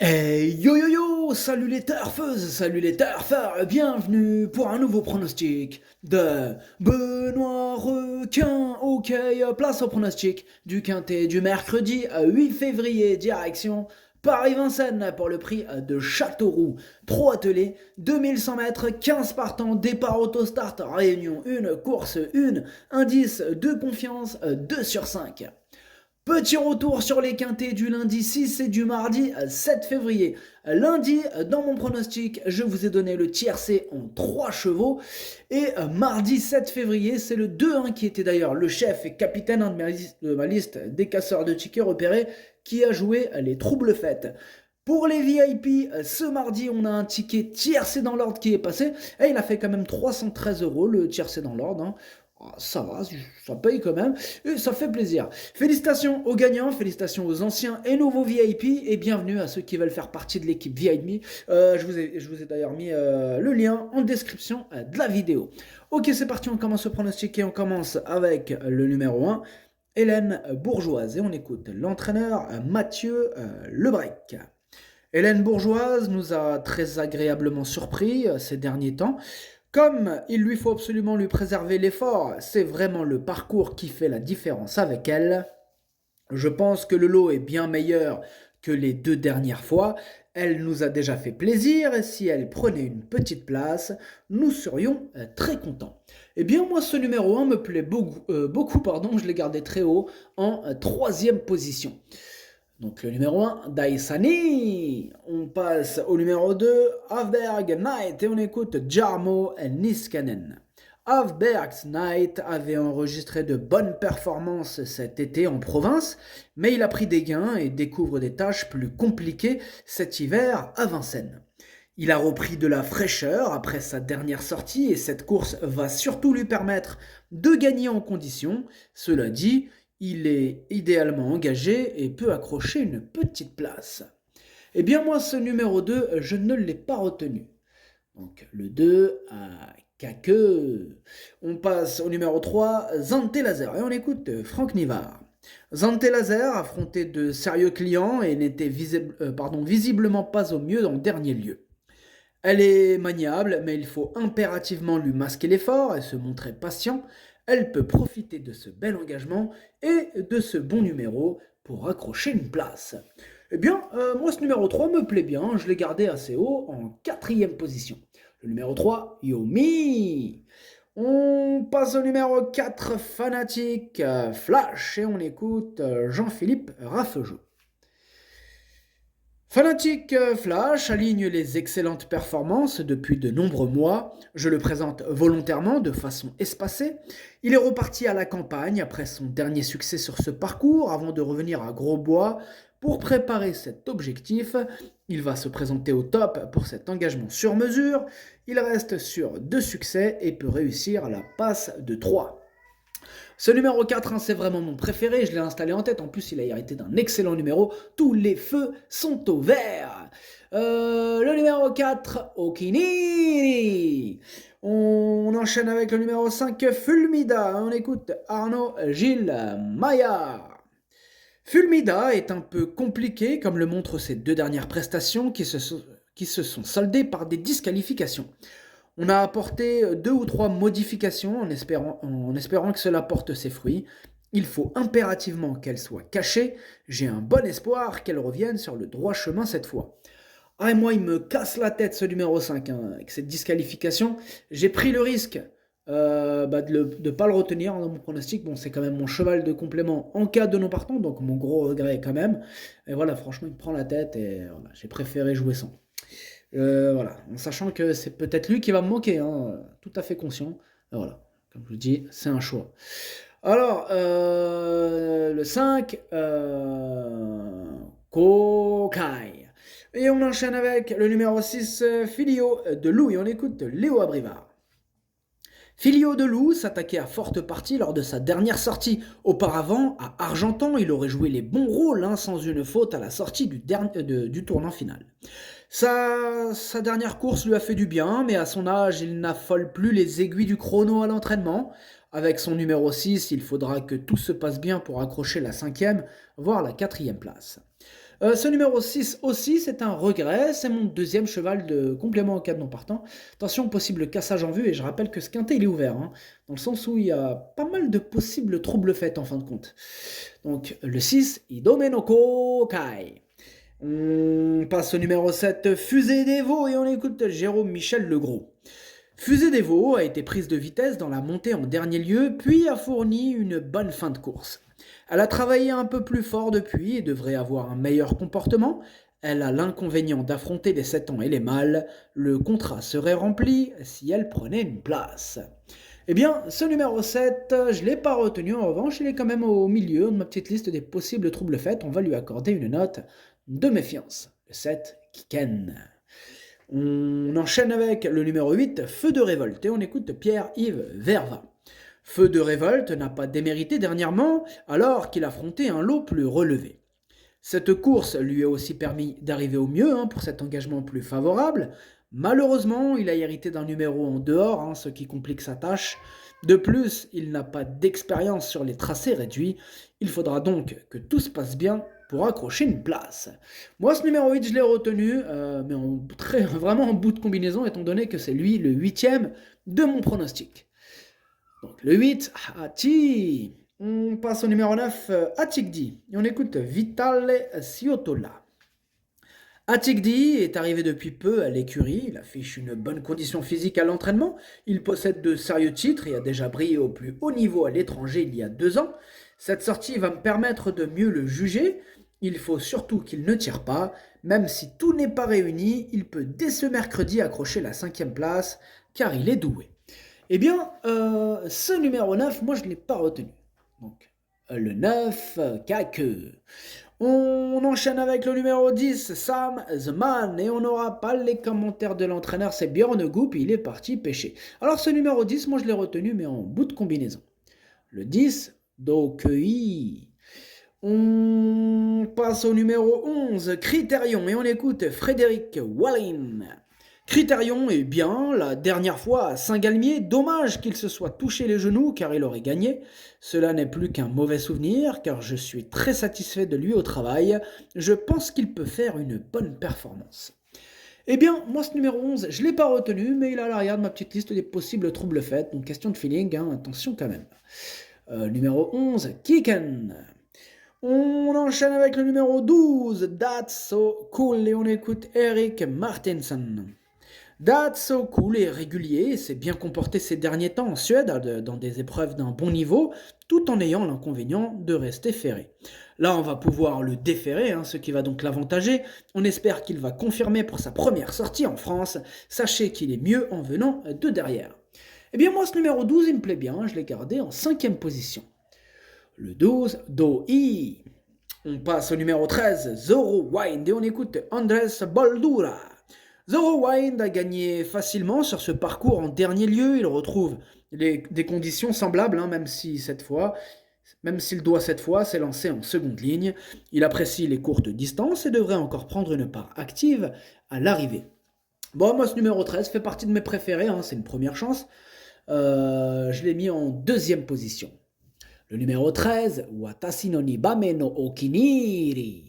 Yo yo yo, salut les turfeuses, salut les turfeurs, bienvenue pour un nouveau pronostic de Benoît Requin. Ok, place au pronostic du quintet du mercredi 8 février, direction Paris-Vincennes pour le prix de Châteauroux. Pro attelé, 2100 mètres, 15 partants, départ autostart, réunion 1, course 1, indice de confiance 2 sur 5. Petit retour sur les quintés du lundi 6 et du mardi 7 février. Lundi, dans mon pronostic, je vous ai donné le tiercé en 3 chevaux. Et mardi 7 février, c'est le 2-1 qui était d'ailleurs le chef et capitaine de ma liste des casseurs de tickets repérés qui a joué les troubles fêtes. Pour les VIP, ce mardi, on a un ticket tiercé dans l'ordre qui est passé. Et il a fait quand même 313 euros le tiercé dans l'ordre, hein. Ça va, ça paye quand même, et ça fait plaisir. Félicitations aux gagnants, félicitations aux anciens et nouveaux VIP, et bienvenue à ceux qui veulent faire partie de l'équipe VIP. Je vous ai d'ailleurs mis le lien en description de la vidéo. Ok, c'est parti, on commence le pronostic et on commence avec le numéro 1, Hélène Bourgeoise, et on écoute l'entraîneur Mathieu Lebrec. Hélène Bourgeoise nous a très agréablement surpris ces derniers temps. Comme il lui faut absolument lui préserver l'effort, c'est vraiment le parcours qui fait la différence avec elle. Je pense que le lot est bien meilleur que les 2 dernières fois. Elle nous a déjà fait plaisir et si elle prenait une petite place, nous serions très contents. Eh bien moi ce numéro 1 me plaît beaucoup, pardon, je l'ai gardé très haut en 3e position. Donc le numéro 1, Daisani. On passe au numéro 2, Havberg Knight. Et on écoute Jarmo Niskanen. Havberg Knight avait enregistré de bonnes performances cet été en province, mais il a pris des gains et découvre des tâches plus compliquées cet hiver à Vincennes. Il a repris de la fraîcheur après sa dernière sortie et cette course va surtout lui permettre de gagner en condition. Cela dit, il est idéalement engagé et peut accrocher une petite place. Eh bien moi ce numéro 2, je ne l'ai pas retenu. Donc le 2 à Kake. On passe au numéro 3, Zante Laser. Et on écoute Franck Nivard. Zante Laser affrontait de sérieux clients et n'était visiblement pas au mieux en dernier lieu. Elle est maniable, mais il faut impérativement lui masquer l'effort et se montrer patient. Elle peut profiter de ce bel engagement et de ce bon numéro pour accrocher une place. Eh bien, moi ce numéro 3 me plaît bien, je l'ai gardé assez haut en 4e position. Le numéro 3, Yomi. On passe au numéro 4, Fanatique Flash, et on écoute Jean-Philippe Raffegeau. Fanatic Flash aligne les excellentes performances depuis de nombreux mois. Je le présente volontairement de façon espacée. Il est reparti à la campagne après son dernier succès sur ce parcours avant de revenir à Grosbois pour préparer cet objectif. Il va se présenter au top pour cet engagement sur mesure. Il reste sur 2 succès et peut réussir la passe de 3. Ce numéro 4, c'est vraiment mon préféré, je l'ai installé en tête, en plus il a hérité d'un excellent numéro, tous les feux sont au vert. Le numéro 4, Okiniri. On enchaîne avec le numéro 5, Fulmida, on écoute Arnaud Gilles Maillard. Fulmida est un peu compliqué, comme le montrent ses 2 dernières prestations qui se sont soldées par des disqualifications. On a apporté 2 ou 3 modifications en espérant que cela porte ses fruits. Il faut impérativement qu'elle soit cachée. J'ai un bon espoir qu'elle revienne sur le droit chemin cette fois. Ah et moi il me casse la tête ce numéro 5 hein, avec cette disqualification. J'ai pris le risque de ne pas le retenir dans mon pronostic. Bon c'est quand même mon cheval de complément en cas de non partant, donc mon gros regret quand même. Et voilà franchement il me prend la tête et voilà, j'ai préféré jouer sans. Voilà, en sachant que c'est peut-être lui qui va me manquer, hein, tout à fait conscient. Voilà, comme je vous dis, c'est un choix. Alors, le 5, Kokai. Et on enchaîne avec le numéro 6, Filio de Loup, et on écoute Léo Abrivard. Filio de Loup s'attaquait à forte partie lors de sa dernière sortie. Auparavant, à Argentan, il aurait joué les bons rôles sans une faute à la sortie du tournant final. Sa dernière course lui a fait du bien, mais à son âge, il n'affole plus les aiguilles du chrono à l'entraînement. Avec son numéro 6, il faudra que tout se passe bien pour accrocher la 5e, voire la 4e place. Ce numéro 6 aussi, c'est un regret. C'est mon deuxième cheval de complément en cas de non partant. Attention, possible cassage en vue. Et je rappelle que ce quintet, il est ouvert, hein, dans le sens où il y a pas mal de possibles troubles faits en fin de compte. Donc le 6, Idomenoko Kai. On passe au numéro 7, Fusée des Veaux. Et on écoute Jérôme Michel Legros. Fusée des Veaux a été prise de vitesse dans la montée en dernier lieu, puis a fourni une bonne fin de course. Elle a travaillé un peu plus fort depuis et devrait avoir un meilleur comportement. Elle a l'inconvénient d'affronter les 7 ans et les mâles. Le contrat serait rempli si elle prenait une place. Eh bien, ce numéro 7, je ne l'ai pas retenu. En revanche, il est quand même au milieu de ma petite liste des possibles troubles faits. On va lui accorder une note de méfiance. Le 7, Kiken. On enchaîne avec le numéro 8, Feu de révolte, et on écoute Pierre-Yves Verva. Feu de révolte n'a pas démérité dernièrement, alors qu'il affrontait un lot plus relevé. Cette course lui a aussi permis d'arriver au mieux pour cet engagement plus favorable. Malheureusement, il a hérité d'un numéro en dehors, ce qui complique sa tâche. De plus, il n'a pas d'expérience sur les tracés réduits. Il faudra donc que tout se passe bien pour accrocher une place. Moi, ce numéro 8, je l'ai retenu, mais vraiment en bout de combinaison, étant donné que c'est lui le 8e de mon pronostic. Donc le 8, Hati. On passe au numéro 9, Atikdi. Et on écoute Vitale Ciotola. Atikdi est arrivé depuis peu à l'écurie, il affiche une bonne condition physique à l'entraînement, il possède de sérieux titres et a déjà brillé au plus haut niveau à l'étranger il y a 2 ans. Cette sortie va me permettre de mieux le juger. Il faut surtout qu'il ne tire pas. Même si tout n'est pas réuni, il peut dès ce mercredi accrocher la 5e place, car il est doué. Eh bien, ce numéro 9, moi je ne l'ai pas retenu. Donc, le 9, Kake. On enchaîne avec le numéro 10, Sam the Man, et on n'aura pas les commentaires de l'entraîneur, c'est Björn Goop, il est parti pêcher. Alors ce numéro 10, moi je l'ai retenu, mais en bout de combinaison. Le 10, Dokei. On passe au numéro 11, Critérion, et on écoute Frédéric Wallin. Critérion est bien, la dernière fois à Saint-Galmier, dommage qu'il se soit touché les genoux car il aurait gagné. Cela n'est plus qu'un mauvais souvenir car je suis très satisfait de lui au travail. Je pense qu'il peut faire une bonne performance. Eh bien, moi ce numéro 11, je ne l'ai pas retenu, mais il est à l'arrière de ma petite liste des possibles troubles faits, donc question de feeling, attention quand même. Numéro 11, Kiken. On enchaîne avec le numéro 12, That's So Cool, et on écoute Eric Martinson. That's So Cool est régulier et s'est bien comporté ces derniers temps en Suède dans des épreuves d'un bon niveau, tout en ayant l'inconvénient de rester ferré. Là, on va pouvoir le déférer, ce qui va donc l'avantager. On espère qu'il va confirmer pour sa première sortie en France. Sachez qu'il est mieux en venant de derrière. Eh bien, moi, ce numéro 12, il me plaît bien, je l'ai gardé en 5e position. Le 12, Do-I. On passe au numéro 13, Zoro Wind, et on écoute Andrés Boldura. Zoro Wind a gagné facilement sur ce parcours en dernier lieu. Il retrouve des conditions semblables, même s'il doit cette fois s'élancer en seconde ligne. Il apprécie les courtes distances et devrait encore prendre une part active à l'arrivée. Bon, moi ce numéro 13 fait partie de mes préférés, c'est une première chance. Je l'ai mis en 2e position. Le numéro 13, Watashi no Nibame no Okiniri.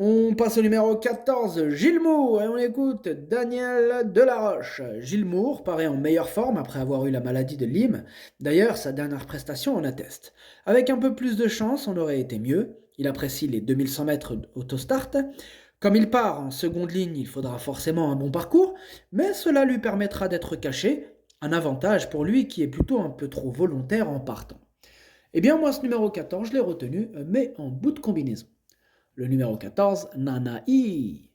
On passe au numéro 14, Gilles Moore, et on écoute Daniel Delaroche. Gilles Moore paraît en meilleure forme après avoir eu la maladie de Lyme. D'ailleurs, sa dernière prestation en atteste. Avec un peu plus de chance, on aurait été mieux. Il apprécie les 2100 mètres autostart. Comme il part en seconde ligne, il faudra forcément un bon parcours, mais cela lui permettra d'être caché, un avantage pour lui qui est plutôt un peu trop volontaire en partant. Eh bien, moi, ce numéro 14, je l'ai retenu, mais en bout de combinaison. Le numéro 14, Nanaï.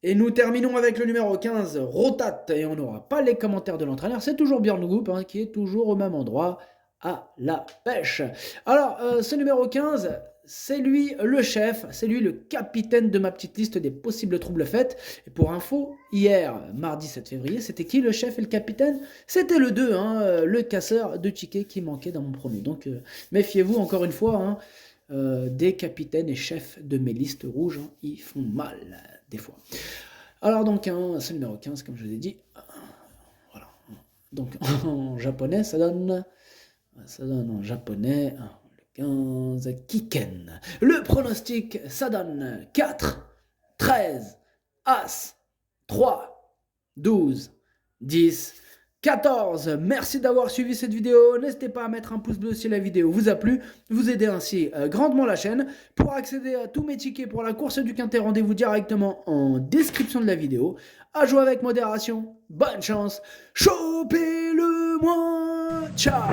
Et nous terminons avec le numéro 15, Rotat. Et on n'aura pas les commentaires de l'entraîneur. C'est toujours Björn Goop qui est toujours au même endroit, à la pêche. Alors, ce numéro 15, c'est lui le chef, c'est lui le capitaine de ma petite liste des possibles troubles faits. Et pour info, hier, mardi 7 février, c'était qui le chef et le capitaine? C'était le 2, le casseur de tickets qui manquait dans mon premier. Donc, méfiez-vous encore une fois, des capitaines et chefs de mes listes rouges, ils font mal des fois. Alors donc, c'est le numéro 15, comme je vous ai dit. Voilà. Donc en japonais, ça donne en japonais, le 15, Kiken. Le pronostic, ça donne 4. 13, As, 3, 12, 10, 14. Merci d'avoir suivi cette vidéo. N'hésitez pas à mettre un pouce bleu si la vidéo vous a plu. Vous aidez ainsi grandement la chaîne. Pour accéder à tous mes tickets pour la course du Quintet, rendez-vous directement en description de la vidéo. À jouer avec modération. Bonne chance. Chopez-le moi. Ciao.